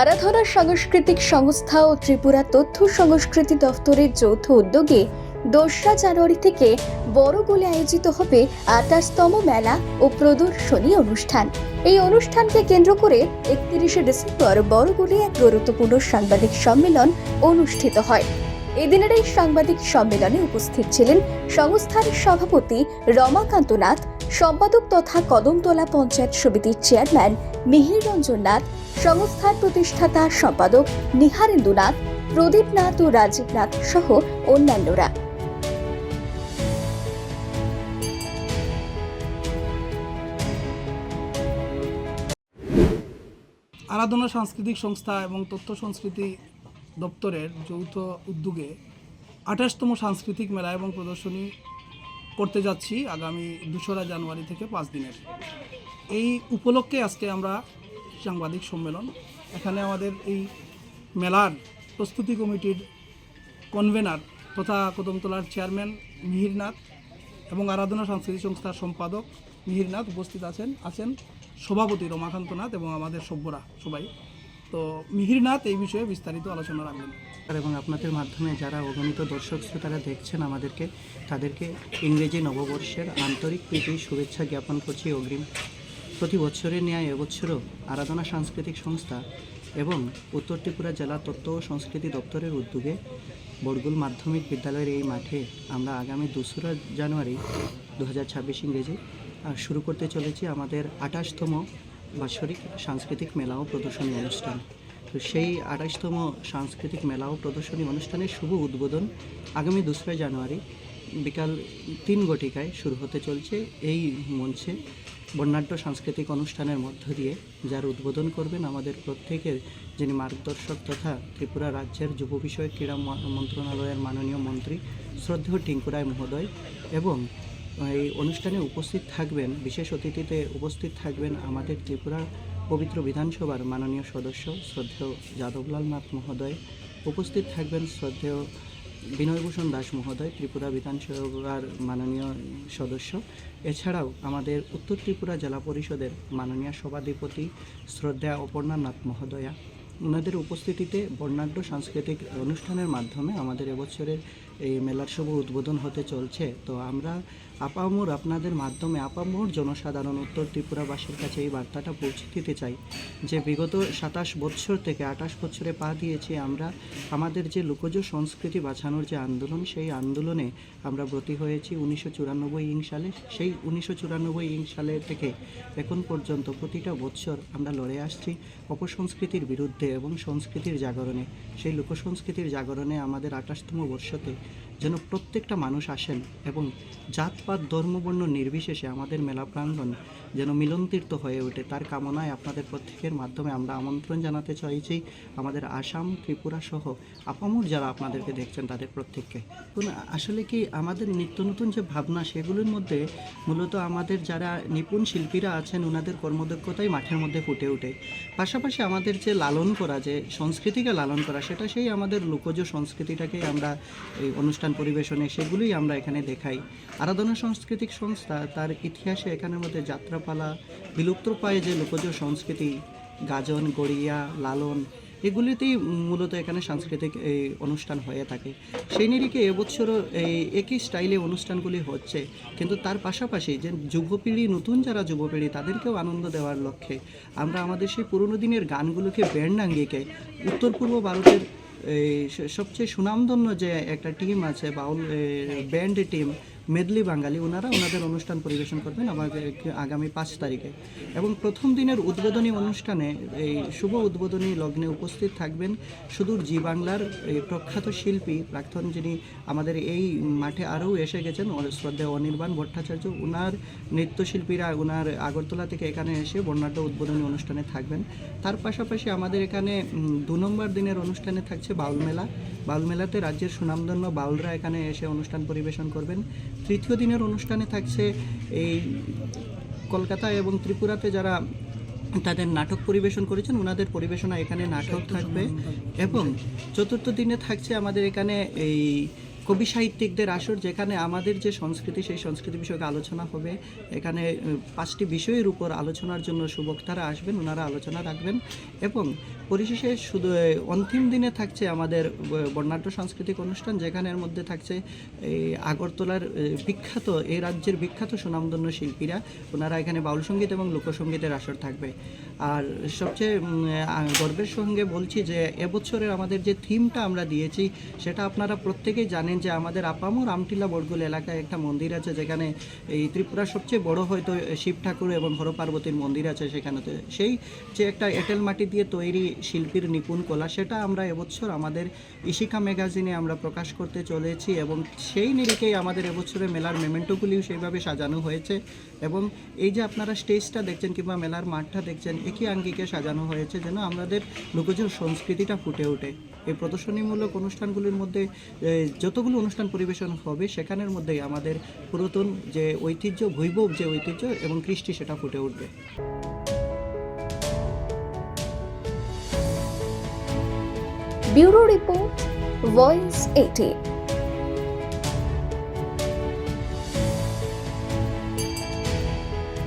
আরাধনা সাংস্কৃতিক সংস্থা ও ত্রিপুরা তথ্য সংস্কৃতি দফতরের যৌথ উদ্যোগে ২রা জানুয়ারি থেকে বড়গোলে আয়োজিত হবে ২৮তম মেলা ও প্রদর্শনী অনুষ্ঠান। এই অনুষ্ঠানকে কেন্দ্র করে ৩১শে ডিসেম্বর বড়গোলে এক গুরুত্বপূর্ণ সাংবাদিক সম্মেলন অনুষ্ঠিত হয়। এদিনের এই সাংবাদিক সম্মেলনে উপস্থিত ছিলেন সংস্থার সভাপতি রমাকান্ত নাথ, সম্পাদক তথা কদমতলা পঞ্চায়েত সমিতির চেয়ারম্যান মিহির রঞ্জন নাথ, সংস্থার প্রতিষ্ঠাতা সম্পাদক নিহারেন্দু নাথ, প্রদীপ নাথ ও রাজীব নাথ সহ অন্যান্যরা। আরাধনা সাংস্কৃতিক সংস্থা এবং তথ্য সংস্কৃতি দপ্তরের যৌথ উদ্যোগে ২৮তম সাংস্কৃতিক মেলা এবং প্রদর্শনী করতে যাচ্ছি আগামী ২রা জানুয়ারি থেকে 5 দিনের। এই উপলক্ষে আজকে আমরা সাংবাদিক সম্মেলন, এখানে আমাদের এই মেলার প্রস্তুতি কমিটির কনভেনার তথা কদমতলার চেয়ারম্যান মিহির নাথ এবং আরাধনা সাংস্কৃতিক সংস্থার সম্পাদক মিহির নাথ উপস্থিত আছেন সভাপতি রমাকান্ত নাথ এবং আমাদের সভ্যরা সবাই। তো মিহির নাথ এই বিষয়ে বিস্তারিত আলোচনা রাখবেন। এবং আপনাদের মাধ্যমে যারা অগণিত দর্শক শ্রোতারা দেখছেন তাদেরকে ইংরেজি নববর্ষের আন্তরিক প্রীতি শুভেচ্ছা জ্ঞাপন করছি অগ্রিম। প্রতি বছরের ন্যায় এবছরও আরাধনা সাংস্কৃতিক সংস্থা এবং উত্তর ত্রিপুরা জেলা তথ্য ও সংস্কৃতি দপ্তরের উদ্যোগে বড়গুল মাধ্যমিক বিদ্যালয়ের এই মাঠে আমরা আগামী ২রা জানুয়ারি ২০২৬ ইংরেজি শুরু করতে চলেছি আমাদের ২৮তম বাৎসরিক সাংস্কৃতিক মেলা ও প্রদর্শনী অনুষ্ঠান। তো সেই ২৮তম সাংস্কৃতিক মেলা ও প্রদর্শনী অনুষ্ঠানের শুভ উদ্বোধন আগামী ২রা জানুয়ারি বিকাল ৩ ঘটিকায় শুরু হতে চলছে। এই মঞ্চে বর্ণাঢ্য সাংস্কৃতিক অনুষ্ঠানের মধ্য দিয়ে যার উদ্বোধন করবেন আমাদের প্রত্যেকের যিনি মার্গদর্শক তথা ত্রিপুরা রাজ্যের যুব বিষয়ক ক্রীড়া মন্ত্রণালয়ের মাননীয় মন্ত্রী শ্রদ্ধেয় টিঙ্কু রায় মহোদয়, এবং এই অনুষ্ঠানে উপস্থিত থাকবেন, বিশেষ অতিথিতে উপস্থিত থাকবেন আমাদের ত্রিপুরা পবিত্র বিধানসভার মাননীয় সদস্য শ্রদ্ধেয় যাদবলাল নাথ মহোদয়, উপস্থিত থাকবেন শ্রদ্ধেয় বিনয়ভূষণ দাস মহোদয়, ত্রিপুরা বিধানসভার মাননীয় সদস্য। এছাড়াও আমাদের উত্তর ত্রিপুরা জেলা পরিষদের মাননীয় সভাধিপতি শ্রদ্ধা অপর্ণা নাথ মহোদয়া। ওনাদের উপস্থিতিতে বর্ণাঢ্য সাংস্কৃতিক অনুষ্ঠানের মাধ্যমে আমাদের এবছরের এই মেলার শুভ উদ্বোধন হতে চলছে। তো আমরা আপামর আপনাদের মাধ্যমে আপামর জনসাধারণ উত্তর ত্রিপুরাবাসীর কাছে এই বার্তাটা পৌঁছে দিতে চাই যে বিগত ২৭ বছর থেকে ২৮ বছরে পা দিয়েছি আমরা আমাদের যে লোকজ সংস্কৃতি বাঁচানোর যে আন্দোলন, সেই আন্দোলনে আমরা ব্রতী হয়েছি ১৯৯৪ সালে। সেই ১৯৯৪ সালে থেকে এখন পর্যন্ত প্রতিটা বছর আমরা লড়ে আসছি অপসংস্কৃতির বিরুদ্ধে এবং সংস্কৃতির জাগরণে। সেই লোকসংস্কৃতির জাগরণে আমাদের ২৮তম বর্ষতে যেন প্রত্যেকটা মানুষ আসেন এবং জাতপাত ধর্মবর্ণ নির্বিশেষে আমাদের মেলা প্রাঙ্গণ যেন মিলনতীর্থ হয়ে ওঠে, তার কামনায় আপনাদের প্রত্যেকের মাধ্যমে আমরা আমন্ত্রণ জানাতে চাইছি আমাদের আসাম, ত্রিপুরা সহ আপামর যারা আপনাদেরকে দেখছেন তাদের প্রত্যেককে। আসলে কি আমাদের নিত্য নতুন যে ভাবনা সেগুলোর মধ্যে মূলত আমাদের যারা নিপুণ শিল্পীরা আছেন ওনাদের কর্মদক্ষতাই মাঠের মধ্যে ফুটে ওঠে। পাশাপাশি আমাদের যে লালন করা, যে সংস্কৃতিকে লালন করা, সেটা সেই আমাদের লোকজ সংস্কৃতিটাকেই আমরা এই অনুষ্ঠান পরিবেশনে সেগুলোই আমরা এখানে দেখাই। আরাধনা সাংস্কৃতিক সংস্থা তার ইতিহাসে এখানের মধ্যে যাত্রাপালা, বিলুপ্তপ্রায় যে লোকজ সংস্কৃতি, গাজন, গড়িয়া, লালন, এগুলিতেই মূলত এখানে সাংস্কৃতিক এই অনুষ্ঠান হয়ে থাকে। সেই নিরিখে এবছরও এই একই স্টাইলে অনুষ্ঠানগুলি হচ্ছে, কিন্তু তার পাশাপাশি যে যুবপিঢ়ি, নতুন যারা যুবপিঢ়ি তাদেরকেও আনন্দ দেওয়ার লক্ষ্যে আমরা আমাদের সেই পুরনো দিনের গানগুলোকে ব্যান্ড আঙ্গিকে উত্তর পূর্ব ভারতের সবচেয়ে সুনামধন্য যে একটা টিম আছে বাউল ব্যান্ড টিম মেদলি বাঙালি, ওনাদের অনুষ্ঠান পরিবেশন করবেন আমাদের আগামী 5 তারিখে। এবং প্রথম দিনের উদ্বোধনী অনুষ্ঠানে এই শুভ উদ্বোধনী লগ্নে উপস্থিত থাকবেন সুদূর জি বাংলার এই প্রখ্যাত শিল্পী প্রাক্তন, যিনি আমাদের এই মাঠে আরও এসে গেছেন, শ্রদ্ধেয় অনির্বাণ ভট্টাচার্য। ওনার নৃত্যশিল্পীরা ওনার আগরতলা থেকে এখানে এসে বর্ণাঢ্য উদ্বোধনী অনুষ্ঠানে থাকবেন। তার পাশাপাশি আমাদের এখানে 2 নম্বর দিনের অনুষ্ঠানে থাকছে বাউল মেলা। বাউল মেলাতে রাজ্যের সুনামধন্য বাউলরা এখানে এসে অনুষ্ঠান পরিবেশন করবেন। তৃতীয় দিনের অনুষ্ঠানে থাকছে এই কলকাতা এবং ত্রিপুরাতে যারা তাদের নাটক পরিবেশন করেছেন ওনাদের পরিবেশনা এখানে নাটক থাকবে। এবং চতুর্থ দিনে থাকছে আমাদের এখানে এই কবি সাহিত্যিকদের আসর, যেখানে আমাদের যে সংস্কৃতি সেই সংস্কৃতি বিষয়ক আলোচনা হবে। এখানে 5টি বিষয়ের উপর আলোচনার জন্য সুবক্তারা আসবেন, ওনারা আলোচনা রাখবেন এবং পরিশেষে শুধু অন্তিম দিনে থাকছে আমাদের বর্ণাঢ্য সাংস্কৃতিক অনুষ্ঠান, যেখানের মধ্যে থাকছে এই আগরতলার বিখ্যাত, এই রাজ্যের বিখ্যাত সুনামধন্য শিল্পীরা, ওনারা এখানে বাউল সঙ্গীত এবং লোকসঙ্গীতের আসর থাকবে। আর সবচেয়ে গর্বের সঙ্গে বলছি যে এবছরের আমাদের যে থিমটা আমরা দিয়েছি সেটা আপনারা প্রত্যেকেই জানেন যে আমাদের আপামর আমটিলা বড়গুল এলাকায় একটা মন্দির আছে, যেখানে এই ত্রিপুরার সবচেয়ে বড় হয়তো শিব ঠাকুর এবং হর পার্বতীর মন্দির আছে। সেখানেতে সেই যে একটা এঁটেল মাটি দিয়ে তৈরি শিল্পীর নিপুণ কলা, সেটা আমরা এবছর আমাদের ইশিকা ম্যাগাজিনে আমরা প্রকাশ করতে চলেছি এবং সেই নিরিখেই আমাদের এবছরের মেলার মেমেন্টোগুলিও সেইভাবে সাজানো হয়েছে। এবং এই যে আপনারা স্টেজটা দেখছেন কিংবা মেলার মাঠটা দেখছেন, একই আঙ্গিকে সাজানো হয়েছে যেন আমাদের লোকজ সংস্কৃতিটা ফুটে ওঠে। এই প্রদর্শনীমূলক অনুষ্ঠানগুলির মধ্যে যতগুলো অনুষ্ঠান পরিবেশন হবে সেখানের মধ্যেই আমাদের পুরাতন যে ঐতিহ্য, বৈভব যে ঐতিহ্য এবং কৃষ্টি, সেটা ফুটে উঠবে। Bureau report, voice 18।